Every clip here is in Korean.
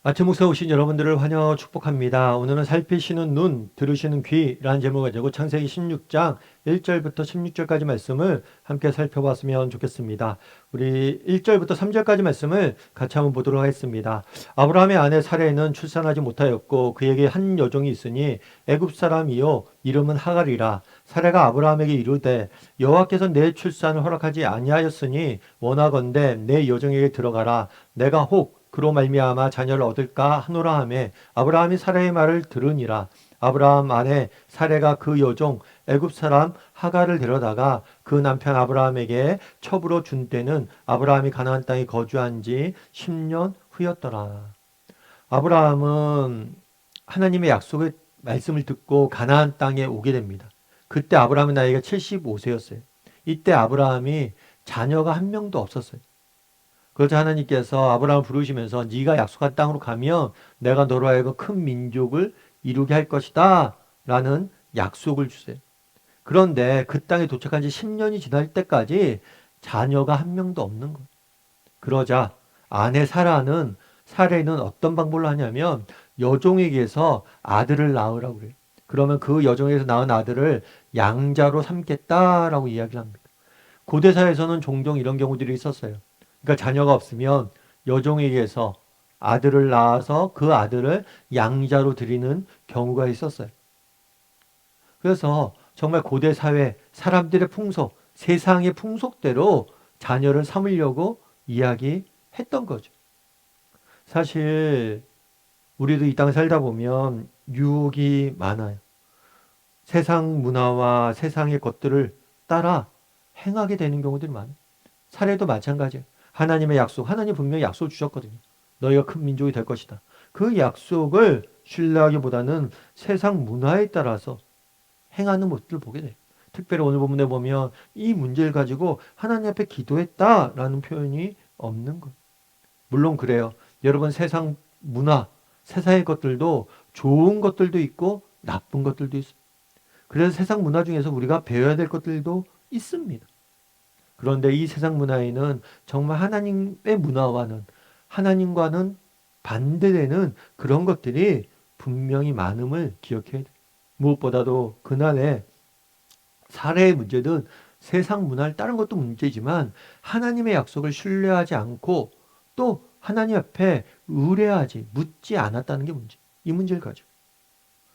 아침 목사 오신 여러분들을 환영하고 축복합니다. 오늘은 살피시는 눈, 들으시는 귀라는 제목을 가지고 창세기 16장 1절부터 16절까지 말씀을 함께 살펴봤으면 좋겠습니다. 우리 1절부터 3절까지 말씀을 같이 한번 보도록 하겠습니다. 아브라함의 아내 사레는 출산하지 못하였고 그에게 한 여종이 있으니 애굽 사람이요 이름은 하갈이라. 사레가 아브라함에게 이르되 여호와께서 내 출산을 허락하지 아니하였으니 원하건대 내 여종에게 들어가라. 내가 혹 그로 말미암아 자녀를 얻을까 하노라 하매 아브라함이 사레의 말을 들으니라. 아브라함 아내 사레가 그 여종 애굽 사람 하갈을 데려다가 그 남편 아브라함에게 첩으로 준 때는 아브라함이 가나안 땅에 거주한 지 10년 후였더라. 아브라함은 하나님의 약속의 말씀을 듣고 가나안 땅에 오게 됩니다. 그때 아브라함의 나이가 75세였어요. 이때 아브라함이 자녀가 한 명도 없었어요. 그러자 하나님께서 아브라함을 부르시면서 네가 약속한 땅으로 가면 내가 너로 하여금 큰 민족을 이루게 할 것이다 라는 약속을 주세요. 그런데 그 땅에 도착한 지 10년이 지날 때까지 자녀가 한 명도 없는 거예요. 그러자 아내 사레는 어떤 방법을 하냐면 여종에게서 아들을 낳으라고 그래요. 그러면 그 여종에게서 낳은 아들을 양자로 삼겠다라고 이야기를 합니다. 고대사에서는 종종 이런 경우들이 있었어요. 그러니까 자녀가 없으면 여종에게서 아들을 낳아서 그 아들을 양자로 드리는 경우가 있었어요. 그래서 정말 고대 사회 사람들의 풍속, 세상의 풍속대로 자녀를 삼으려고 이야기했던 거죠. 사실 우리도 이 땅에 살다 보면 유혹이 많아요. 세상 문화와 세상의 것들을 따라 행하게 되는 경우들이 많아요. 사례도 마찬가지예요. 하나님의 약속, 하나님 분명히 약속을 주셨거든요. 너희가 큰 민족이 될 것이다. 그 약속을 신뢰하기보다는 세상 문화에 따라서 행하는 모습을 보게 돼요. 특별히 오늘 본문에 보면 이 문제를 가지고 하나님 앞에 기도했다라는 표현이 없는 것. 물론 그래요. 여러분 세상 문화, 세상의 것들도 좋은 것들도 있고 나쁜 것들도 있어요. 그래서 세상 문화 중에서 우리가 배워야 될 것들도 있습니다. 그런데 이 세상 문화에는 정말 하나님의 문화와는 하나님과는 반대되는 그런 것들이 분명히 많음을 기억해야 돼요. 무엇보다도 그날의 사례의 문제는 세상 문화를 따른 것도 문제지만 하나님의 약속을 신뢰하지 않고 또 하나님 앞에 의뢰하지 묻지 않았다는 게 문제. 이 문제를 가지고.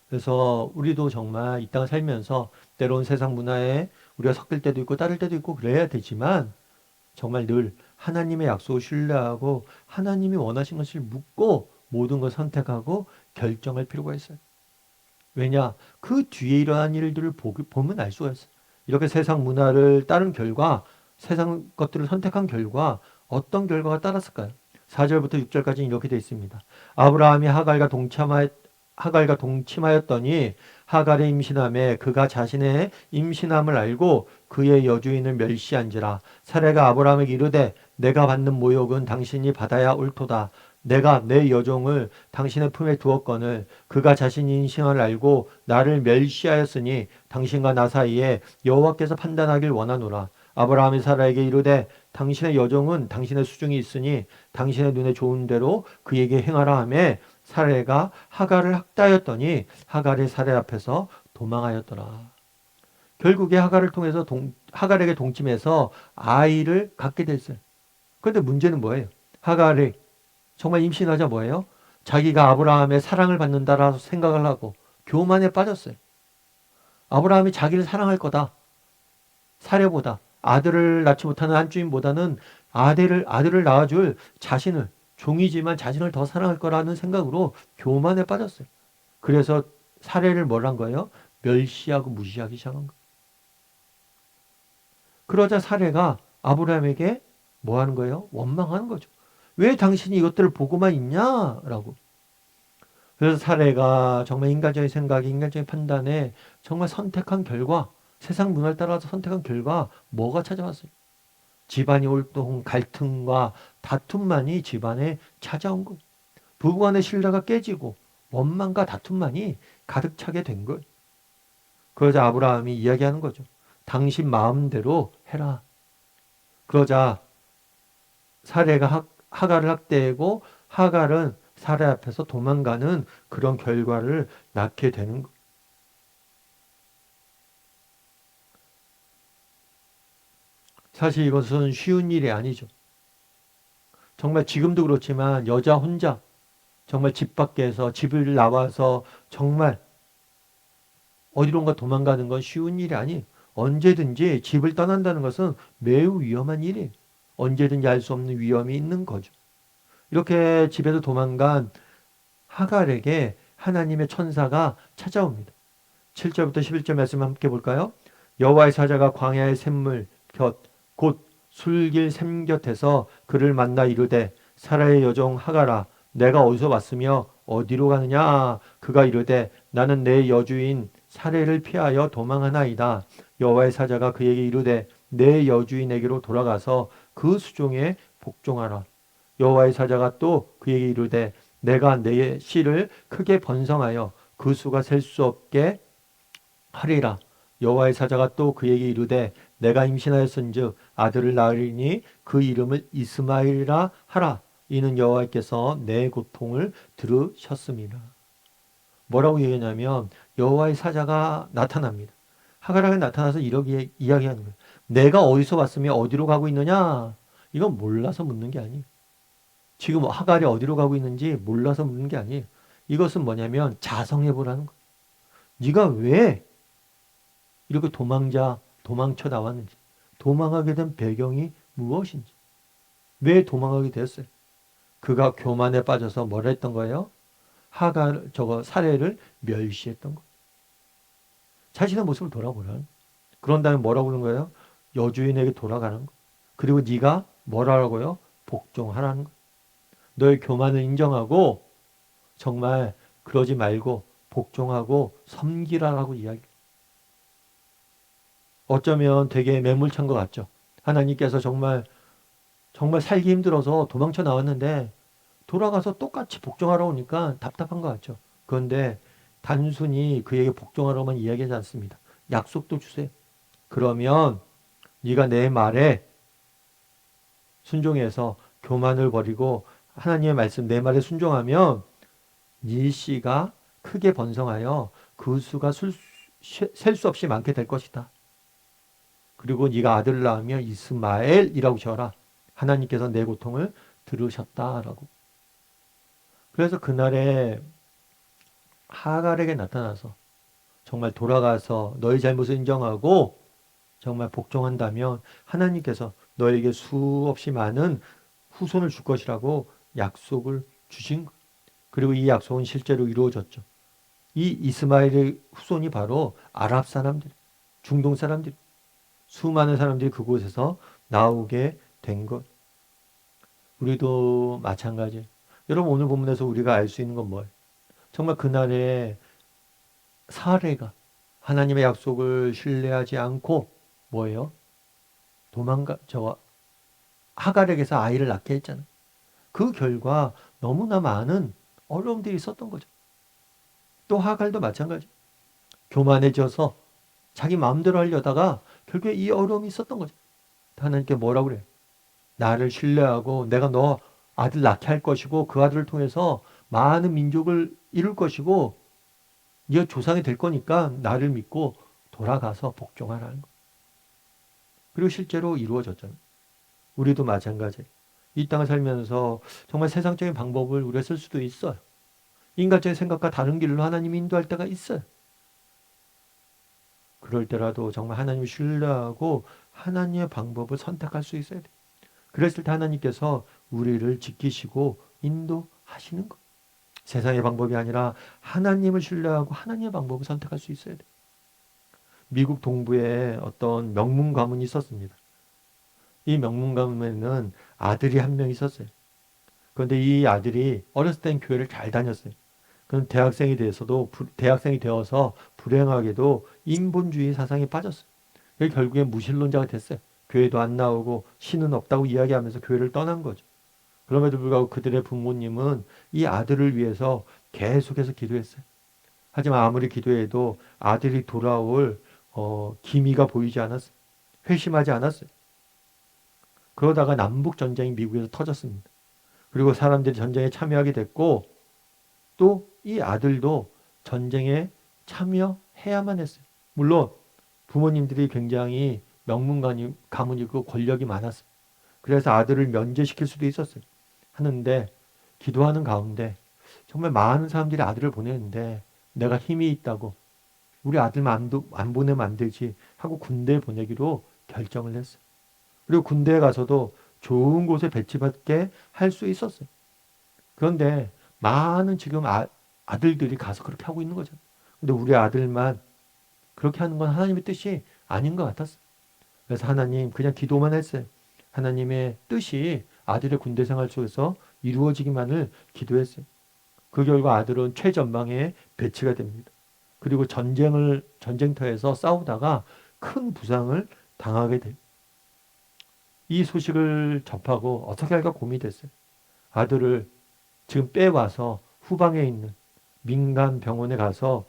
그래서 우리도 정말 이 땅을 살면서 때로는 세상 문화에 우리가 섞일 때도 있고 따를 때도 있고 그래야 되지만 정말 늘 하나님의 약속을 신뢰하고 하나님이 원하신 것을 묻고 모든 걸 선택하고 결정할 필요가 있어요. 왜냐? 그 뒤에 일어난 일들을 보면 알 수가 있어요. 이렇게 세상 문화를 따른 결과, 세상 것들을 선택한 결과 어떤 결과가 따랐을까요? 4절부터 6절까지는 이렇게 되어 있습니다. 아브라함이 하갈과 동침하였더니 하갈의 임신함에 그가 자신의 임신함을 알고 그의 여주인을 멸시한지라. 사레가 아브라함에게 이르되 내가 받는 모욕은 당신이 받아야 옳도다. 내가 내 여종을 당신의 품에 두었거늘 그가 자신이 인신함을 알고 나를 멸시하였으니 당신과 나 사이에 여호와께서 판단하길 원하노라. 아브라함이 사라에게 이르되 당신의 여종은 당신의 수중이 있으니 당신의 눈에 좋은 대로 그에게 행하라 하매 사레가 하갈을 학대하였더니 하갈이 사레 앞에서 도망하였더라. 결국에 하갈을 통해서 하갈에게 동침해서 아이를 갖게 됐어요. 그런데 문제는 뭐예요? 하갈이 정말 임신하자 뭐예요? 자기가 아브라함의 사랑을 받는다라고 생각을 하고 교만에 빠졌어요. 아브라함이 자기를 사랑할 거다. 사례보다 아들을 낳지 못하는 한 주인보다는 아들을 낳아줄 자신을 종이지만 자신을 더 사랑할 거라는 생각으로 교만에 빠졌어요. 그래서 사례를 뭘 한 거예요? 멸시하고 무시하기 시작한 거예요. 그러자 사례가 아브라함에게 뭐 하는 거예요? 원망하는 거죠. 왜 당신이 이것들을 보고만 있냐라고. 그래서 사례가 정말 인간적인 생각이 인간적인 판단에 정말 선택한 결과 세상 문화를 따라서 선택한 결과 뭐가 찾아왔어요? 집안이 올동 갈등과 다툼만이 집안에 찾아온 거. 부부간의 신뢰가 깨지고 원망과 다툼만이 가득 차게 된 걸. 그러자 아브라함이 이야기하는 거죠. 당신 마음대로 해라. 그러자 사례가 하갈을 학대하고 하갈은 사례 앞에서 도망가는 그런 결과를 낳게 되는 거예요. 사실 이것은 쉬운 일이 아니죠. 정말 지금도 그렇지만 여자 혼자 정말 집 밖에서 집을 나와서 정말 어디론가 도망가는 건 쉬운 일이 아니에요. 언제든지 집을 떠난다는 것은 매우 위험한 일이에요. 언제든지 알 수 없는 위험이 있는 거죠. 이렇게 집에서 도망간 하갈에게 하나님의 천사가 찾아옵니다. 7절부터 11절 말씀 함께 볼까요? 여호와의 사자가 광야의 샘물 곁 곧 술길 샘 곁에서 그를 만나 이르되 사라의 여종 하갈아 내가 어디서 왔으며 어디로 가느냐 그가 이르되 나는 내 여주인 사례를 피하여 도망하나이다. 여호와의 사자가 그에게 이르되 내 여주인에게로 돌아가서 그 수종에 복종하라. 여호와의 사자가 또 그에게 이르되 내가 내 씨를 크게 번성하여 그 수가 셀 수 없게 하리라. 여호와의 사자가 또 그에게 이르되 내가 임신하였은즉 아들을 낳으리니 그 이름을 이스마엘이라 하라. 이는 여호와께서 내 고통을 들으셨습니다. 뭐라고 얘기하냐면 여호와의 사자가 나타납니다. 하갈에게 나타나서 이렇게 이야기하는 거예요. 내가 어디서 왔으며 어디로 가고 있느냐? 이건 몰라서 묻는 게 아니에요. 지금 하갈이 어디로 가고 있는지 몰라서 묻는 게 아니에요. 이것은 뭐냐면 자성해 보라는 거예요. 네가 왜 이렇게 도망쳐 나왔는지, 도망하게 된 배경이 무엇인지, 왜 도망하게 되었어요? 그가 교만에 빠져서 뭘 했던 거예요? 사례를 멸시했던 거. 자신의 모습을 돌아보라는. 그런 다음에 뭐라고 그러는 거예요? 여주인에게 돌아가는 거. 그리고 네가 뭐라고요? 복종하라는 거. 너의 교만을 인정하고 정말 그러지 말고 복종하고 섬기라라고 이야기. 어쩌면 되게 매몰찬 것 같죠. 하나님께서 정말 살기 힘들어서 도망쳐 나왔는데 돌아가서 똑같이 복종하러 오니까 답답한 것 같죠. 그런데 단순히 그에게 복종하라고만 이야기하지 않습니다. 약속도 주세요. 그러면 네가 내 말에 순종해서 교만을 버리고 하나님의 말씀 내 말에 순종하면 네 씨가 크게 번성하여 그 수가 셀 수 없이 많게 될 것이다. 그리고 네가 아들을 낳으면 이스마엘이라고 지어라. 하나님께서 내 고통을 들으셨다라고. 그래서 그날에 하갈에게 나타나서 정말 돌아가서 너의 잘못을 인정하고 정말 복종한다면 하나님께서 너에게 수없이 많은 후손을 줄 것이라고 약속을 주신 것. 그리고 이 약속은 실제로 이루어졌죠. 이 이스마엘의 후손이 바로 아랍 사람들, 중동 사람들, 수많은 사람들이 그곳에서 나오게 된 것. 우리도 마찬가지예요. 여러분 오늘 본문에서 우리가 알 수 있는 건 뭐예요? 정말 그날의 사례가 하나님의 약속을 신뢰하지 않고 뭐예요? 하갈에게서 아이를 낳게 했잖아요. 그 결과 너무나 많은 어려움들이 있었던 거죠. 또 하갈도 마찬가지. 교만해져서 자기 마음대로 하려다가 결국에 이 어려움이 있었던 거죠. 하나님께 뭐라고 그래요? 나를 신뢰하고 내가 너 아들 낳게 할 것이고 그 아들을 통해서 많은 민족을 이룰 것이고 네가 조상이 될 거니까 나를 믿고 돌아가서 복종하라는 거. 그리고 실제로 이루어졌잖아요. 우리도 마찬가지. 이 땅을 살면서 정말 세상적인 방법을 우리가 쓸 수도 있어요. 인간적인 생각과 다른 길로 하나님이 인도할 때가 있어요. 그럴 때라도 정말 하나님을 신뢰하고 하나님의 방법을 선택할 수 있어야 돼요. 그랬을 때 하나님께서 우리를 지키시고 인도하시는 것. 세상의 방법이 아니라 하나님을 신뢰하고 하나님의 방법을 선택할 수 있어야 돼요. 미국 동부에 어떤 명문 가문이 있었습니다. 이 명문 가문에는 아들이 한 명 있었어요. 그런데 이 아들이 어렸을 땐 교회를 잘 다녔어요. 그럼 대학생이 되어서 불행하게도 인본주의 사상에 빠졌어요. 결국에 무신론자가 됐어요. 교회도 안 나오고 신은 없다고 이야기하면서 교회를 떠난 거죠. 그럼에도 불구하고 그들의 부모님은 이 아들을 위해서 계속해서 기도했어요. 하지만 아무리 기도해도 아들이 돌아올 기미가 보이지 않았어요. 회심하지 않았어요. 그러다가 남북 전쟁이 미국에서 터졌습니다. 그리고 사람들이 전쟁에 참여하게 됐고 또 이 아들도 전쟁에 참여해야만 했어요. 물론 부모님들이 굉장히 가문이고 권력이 많았어요. 그래서 아들을 면제시킬 수도 있었어요. 하는데 기도하는 가운데 정말 많은 사람들이 아들을 보내는데 내가 힘이 있다고 우리 아들만 안 보내면 안 되지 하고 군대에 보내기로 결정을 했어요. 그리고 군대에 가서도 좋은 곳에 배치받게 할 수 있었어요. 그런데 많은 지금 아들들이 가서 그렇게 하고 있는 거죠. 근데 우리 아들만 그렇게 하는 건 하나님의 뜻이 아닌 것 같았어요. 그래서 하나님 그냥 기도만 했어요. 하나님의 뜻이 아들의 군대 생활 속에서 이루어지기만을 기도했어요. 그 결과 아들은 최전방에 배치가 됩니다. 그리고 전쟁터에서 싸우다가 큰 부상을 당하게 돼요. 이 소식을 접하고 어떻게 할까 고민이 됐어요. 아들을 지금 빼와서 후방에 있는 민간 병원에 가서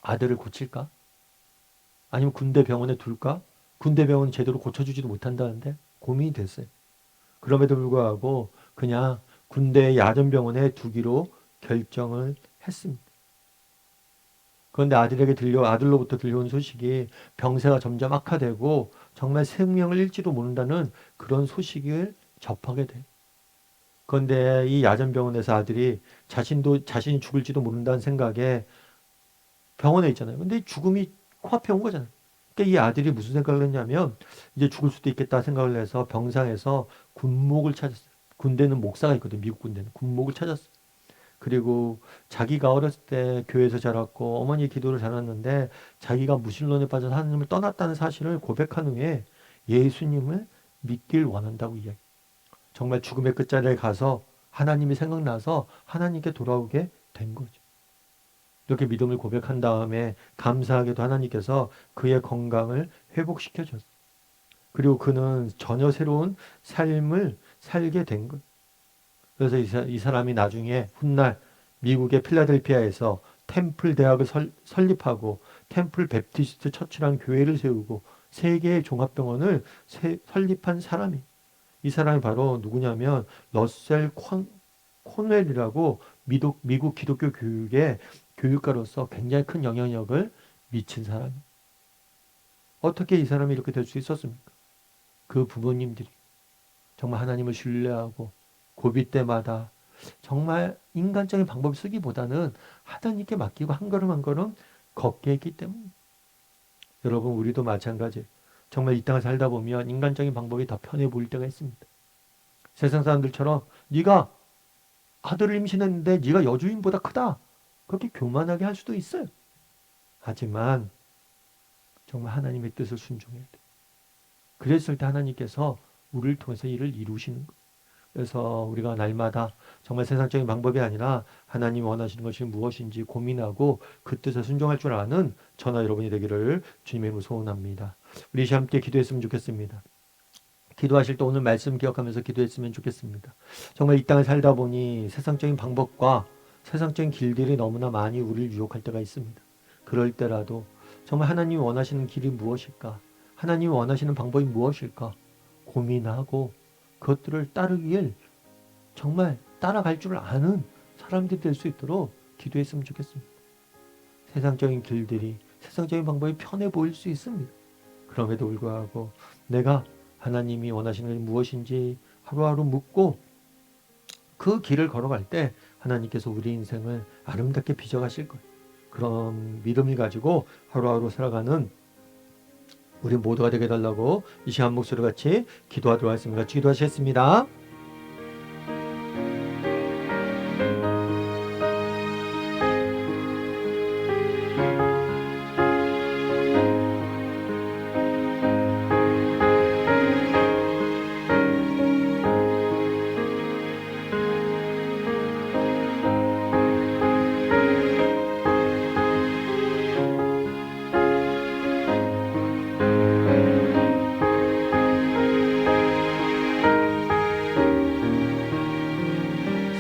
아들을 고칠까? 아니면 군대 병원에 둘까? 군대 병원이 제대로 고쳐주지도 못한다는데 고민이 됐어요. 그럼에도 불구하고 그냥 군대 야전병원에 두기로 결정을 했습니다. 그런데 아들로부터 들려온 소식이 병세가 점점 악화되고 정말 생명을 잃지도 모른다는 그런 소식을 접하게 돼요. 그런데 이 야전병원에서 아들이 자신이 죽을지도 모른다는 생각에 병원에 있잖아요. 근데 죽음이 코앞에 온 거잖아요. 그러니까 이 아들이 무슨 생각을 했냐면 이제 죽을 수도 있겠다 생각을 해서 병상에서 군목을 찾았어요. 군대는 목사가 있거든요. 미국 군대는 군목을 찾았어요. 그리고 자기가 어렸을 때 교회에서 자랐고 어머니의 기도를 자랐는데 자기가 무신론에 빠져서 하나님을 떠났다는 사실을 고백한 후에 예수님을 믿길 원한다고 이야기. 정말 죽음의 끝자리에 가서 하나님이 생각나서 하나님께 돌아오게 된 거죠. 이렇게 믿음을 고백한 다음에 감사하게도 하나님께서 그의 건강을 회복시켜 줬어요. 그리고 그는 전혀 새로운 삶을 살게 된 거예요. 그래서 이 사람이 나중에 훗날 미국의 필라델피아에서 템플 대학을 설립하고 템플 베프티스트 처치라는 교회를 세우고 세계의 종합병원을 설립한 사람이. 이 사람이 바로 누구냐면 러셀 코넬이라고 미국 기독교 교육의 교육가로서 굉장히 큰 영향력을 미친 사람. 어떻게 이 사람이 이렇게 될 수 있었습니까? 그 부모님들이 정말 하나님을 신뢰하고 고비 때마다 정말 인간적인 방법을 쓰기보다는 하나님께 맡기고 한 걸음 한 걸음 걷게 했기 때문에 여러분 우리도 마찬가지. 정말 이 땅을 살다 보면 인간적인 방법이 더 편해 보일 때가 있습니다. 세상 사람들처럼 네가 아들을 임신했는데 네가 여주인보다 크다. 그렇게 교만하게 할 수도 있어요. 하지만 정말 하나님의 뜻을 순종해야 돼. 그랬을 때 하나님께서 우리를 통해서 일을 이루시는 거예요. 그래서 우리가 날마다 정말 세상적인 방법이 아니라 하나님 원하시는 것이 무엇인지 고민하고 그 뜻에 순종할 줄 아는 저나 여러분이 되기를 주님의 이름으로 소원합니다. 우리 함께 기도했으면 좋겠습니다. 기도하실 때 오늘 말씀 기억하면서 기도했으면 좋겠습니다. 정말 이 땅을 살다 보니 세상적인 방법과 세상적인 길들이 너무나 많이 우리를 유혹할 때가 있습니다. 그럴 때라도 정말 하나님이 원하시는 길이 무엇일까? 하나님이 원하시는 방법이 무엇일까? 고민하고 그것들을 따르길 정말 따라갈 줄 아는 사람들이 될 수 있도록 기도했으면 좋겠습니다. 세상적인 길들이 세상적인 방법이 편해 보일 수 있습니다. 그럼에도 불구하고 내가 하나님이 원하시는 것이 무엇인지 하루하루 묻고 그 길을 걸어갈 때 하나님께서 우리 인생을 아름답게 빚어가실 거예요. 그런 믿음을 가지고 하루하루 살아가는 우리 모두가 되게 해달라고 이 시간 목소리 같이 기도하도록 하겠습니다. 같이 기도하시겠습니다.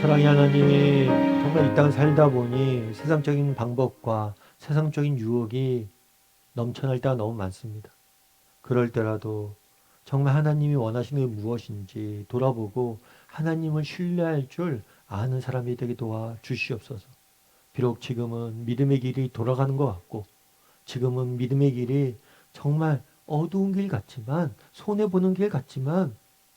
사랑의 하나님, 정말 이 땅 살다 보니 세상적인 방법과 세상적인 유혹이 넘쳐날 때가 너무 많습니다. 그럴 때라도 정말 하나님이 원하시는 게 무엇인지 돌아보고 하나님을 신뢰할 줄 아는 사람이 되게 도와 주시옵소서. 비록 지금은 믿음의 길이 돌아가는 것 같고 지금은 믿음의 길이 정말 어두운 길 같지만 손해보는 길 같지만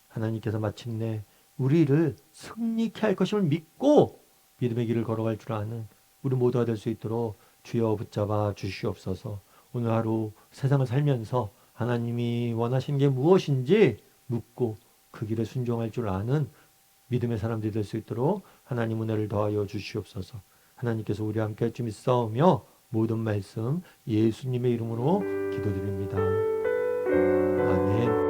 하나님께서 마침내 우리를 승리케 할 것임을 믿고 믿음의 길을 걸어갈 줄 아는 우리 모두가 될 수 있도록 주여 붙잡아 주시옵소서. 오늘 하루 세상을 살면서 하나님이 원하시는 게 무엇인지 묻고 그 길에 순종할 줄 아는 믿음의 사람들이 될 수 있도록 하나님 은혜를 더하여 주시옵소서. 하나님께서 우리와 함께 할 줄 믿사오며 모든 말씀 예수님의 이름으로 기도드립니다. 아멘.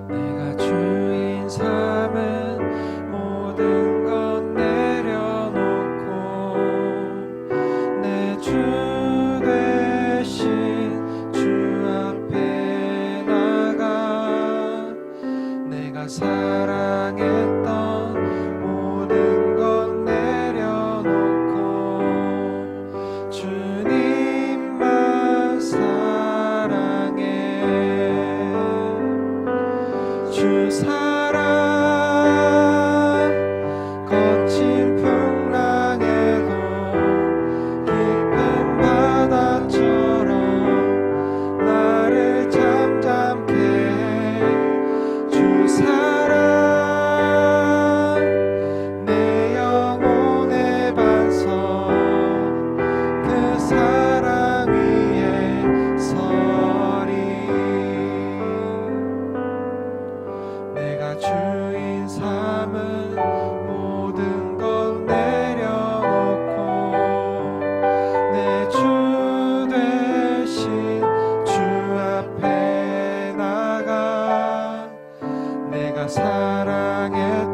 내가 주인 삼은 모든 것 내려놓고 내 주 대신 주 앞에 나가 내가 사랑했던 모든 것 내려놓고 주님만 사랑해 주 사랑 거친 풍랑에도 깊은 바다처럼 나를 잠잠케 해 주 사랑 내 영혼의 반석 그 사랑 위에 서리 내가 주인 삼은 모든 것 내려놓고 내 주 대신 주 앞에 나가 내가 사랑했던